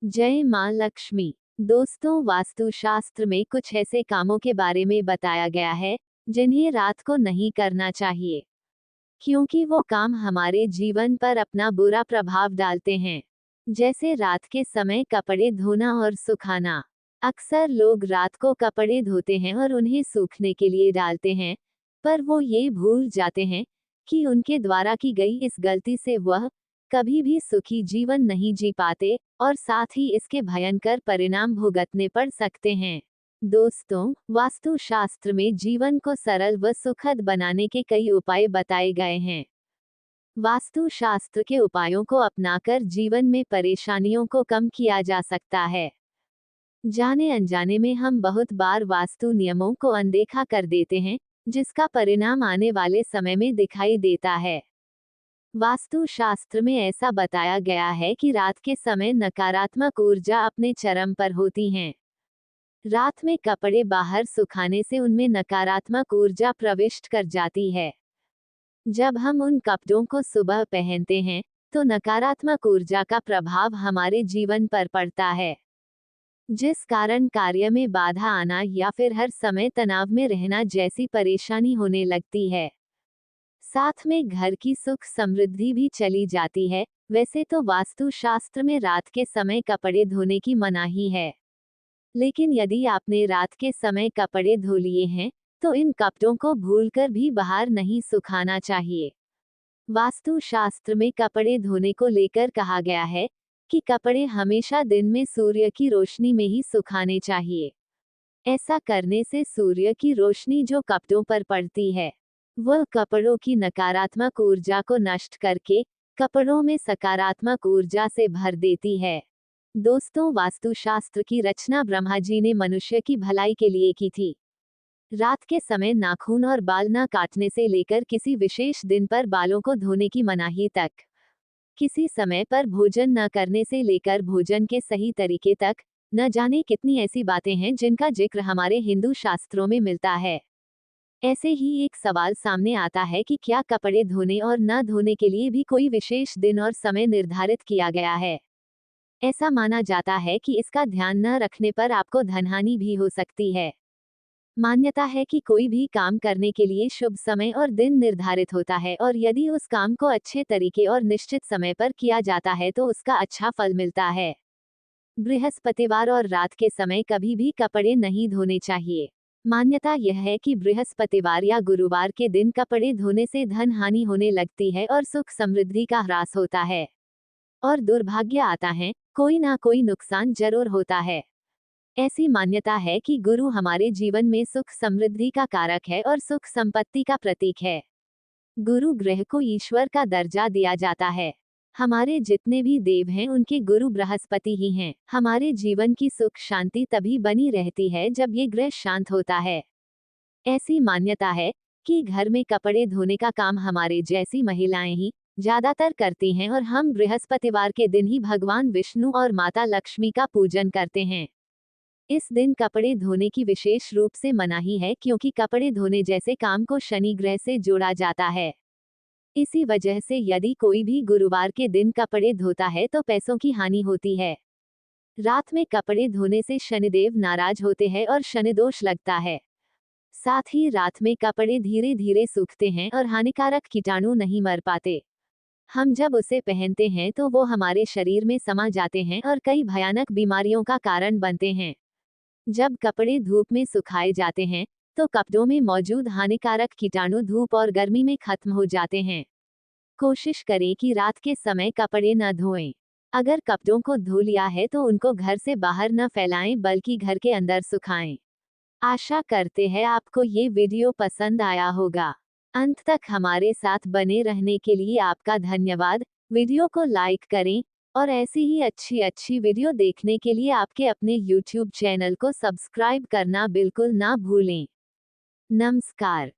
जय माँ लक्ष्मी। दोस्तों, वास्तुशास्त्र में कुछ ऐसे कामों के बारे में बताया गया है जिन्हें रात को नहीं करना चाहिए, क्योंकि वो काम हमारे जीवन पर अपना बुरा प्रभाव डालते हैं। जैसे रात के समय कपड़े धोना और सुखाना। अक्सर लोग रात को कपड़े धोते हैं और उन्हें सूखने के लिए डालते हैं, पर वो ये भूल जाते हैं कि उनके द्वारा की गई इस गलती से वह कभी भी सुखी जीवन नहीं जी पाते और साथ ही इसके भयंकर परिणाम भुगतने पड़ सकते हैं। दोस्तों, वास्तुशास्त्र में जीवन को सरल व सुखद बनाने के कई उपाय बताए गए हैं। वास्तुशास्त्र के उपायों को अपनाकर जीवन में परेशानियों को कम किया जा सकता है। जाने अनजाने में हम बहुत बार वास्तु नियमों को अनदेखा कर देते हैं, जिसका परिणाम आने वाले समय में दिखाई देता है। वास्तुशास्त्र में ऐसा बताया गया है कि रात के समय नकारात्मक ऊर्जा अपने चरम पर होती हैं। रात में कपड़े बाहर सुखाने से उनमें नकारात्मक ऊर्जा प्रविष्ट कर जाती है। जब हम उन कपड़ों को सुबह पहनते हैं, तो नकारात्मक ऊर्जा का प्रभाव हमारे जीवन पर पड़ता है, जिस कारण कार्य में बाधा आना या फिर हर समय तनाव में रहना जैसी परेशानी होने लगती है। साथ में घर की सुख समृद्धि भी चली जाती है। वैसे तो वास्तुशास्त्र में रात के समय कपड़े धोने की मनाही है, लेकिन यदि आपने रात के समय कपड़े धो लिए हैं, तो इन कपड़ों को भूलकर भी बाहर नहीं सुखाना चाहिए। वास्तुशास्त्र में कपड़े धोने को लेकर कहा गया है कि कपड़े हमेशा दिन में सूर्य की रोशनी में ही सुखाने चाहिए। ऐसा करने से सूर्य की रोशनी जो कपड़ों पर पड़ती है, वह कपड़ों की नकारात्मक ऊर्जा को नष्ट करके कपड़ों में सकारात्मक ऊर्जा से भर देती है। दोस्तों, वास्तुशास्त्र की रचना ब्रह्मा जी ने मनुष्य की भलाई के लिए की थी। रात के समय नाखून और बाल न काटने से लेकर किसी विशेष दिन पर बालों को धोने की मनाही तक, किसी समय पर भोजन न करने से लेकर भोजन के सही तरीके तक, न जाने कितनी ऐसी बातें हैं जिनका जिक्र हमारे हिंदू शास्त्रों में मिलता है। ऐसे ही एक सवाल सामने आता है कि क्या कपड़े धोने और न धोने के लिए भी कोई विशेष दिन और समय निर्धारित किया गया है? ऐसा माना जाता है कि इसका ध्यान न रखने पर आपको धनहानि भी हो सकती है। मान्यता है कि कोई भी काम करने के लिए शुभ समय और दिन निर्धारित होता है, और यदि उस काम को अच्छे तरीके और निश्चित समय पर किया जाता है तो उसका अच्छा फल मिलता है। बृहस्पतिवार और रात के समय कभी भी कपड़े नहीं धोने चाहिए। मान्यता यह है कि बृहस्पतिवार या गुरुवार के दिन कपड़े धोने से धन हानि होने लगती है और सुख समृद्धि का ह्रास होता है और दुर्भाग्य आता है, कोई ना कोई नुकसान जरूर होता है। ऐसी मान्यता है कि गुरु हमारे जीवन में सुख समृद्धि का कारक है और सुख संपत्ति का प्रतीक है। गुरु ग्रह को ईश्वर का दर्जा दिया जाता है। हमारे जितने भी देव हैं उनके गुरु बृहस्पति ही हैं। हमारे जीवन की सुख शांति तभी बनी रहती है जब ये ग्रह शांत होता है। ऐसी मान्यता है कि घर में कपड़े धोने का काम हमारे जैसी महिलाएं ही ज्यादातर करती हैं, और हम बृहस्पतिवार के दिन ही भगवान विष्णु और माता लक्ष्मी का पूजन करते हैं। इस दिन कपड़े धोने की विशेष रूप से मनाही है, क्योंकि कपड़े धोने जैसे काम को शनि ग्रह से जोड़ा जाता है। इसी वजह से यदि कोई भी गुरुवार के दिन कपड़े धोता है तो पैसों की हानि होती है। रात में कपड़े धोने से शनिदेव नाराज होते हैं और शनिदोष लगता है। साथ ही रात में कपड़े धीरे धीरे सूखते हैं और हानिकारक कीटाणु नहीं मर पाते। हम जब उसे पहनते हैं तो वो हमारे शरीर में समा जाते हैं और कई भयानक बीमारियों का कारण बनते हैं। जब कपड़े धूप में सुखाए जाते हैं तो कपड़ों में मौजूद हानिकारक कीटाणु धूप और गर्मी में खत्म हो जाते हैं। कोशिश करें कि रात के समय कपड़े न धोएं। अगर कपड़ों को धो लिया है तो उनको घर से बाहर न फैलाएं, बल्कि घर के अंदर सुखाएं। आशा करते हैं आपको ये वीडियो पसंद आया होगा। अंत तक हमारे साथ बने रहने के लिए आपका धन्यवाद। वीडियो को लाइक करें और ऐसी ही अच्छी वीडियो देखने के लिए आपके अपने YouTube चैनल को सब्सक्राइब करना बिल्कुल ना भूलें। नमस्कार।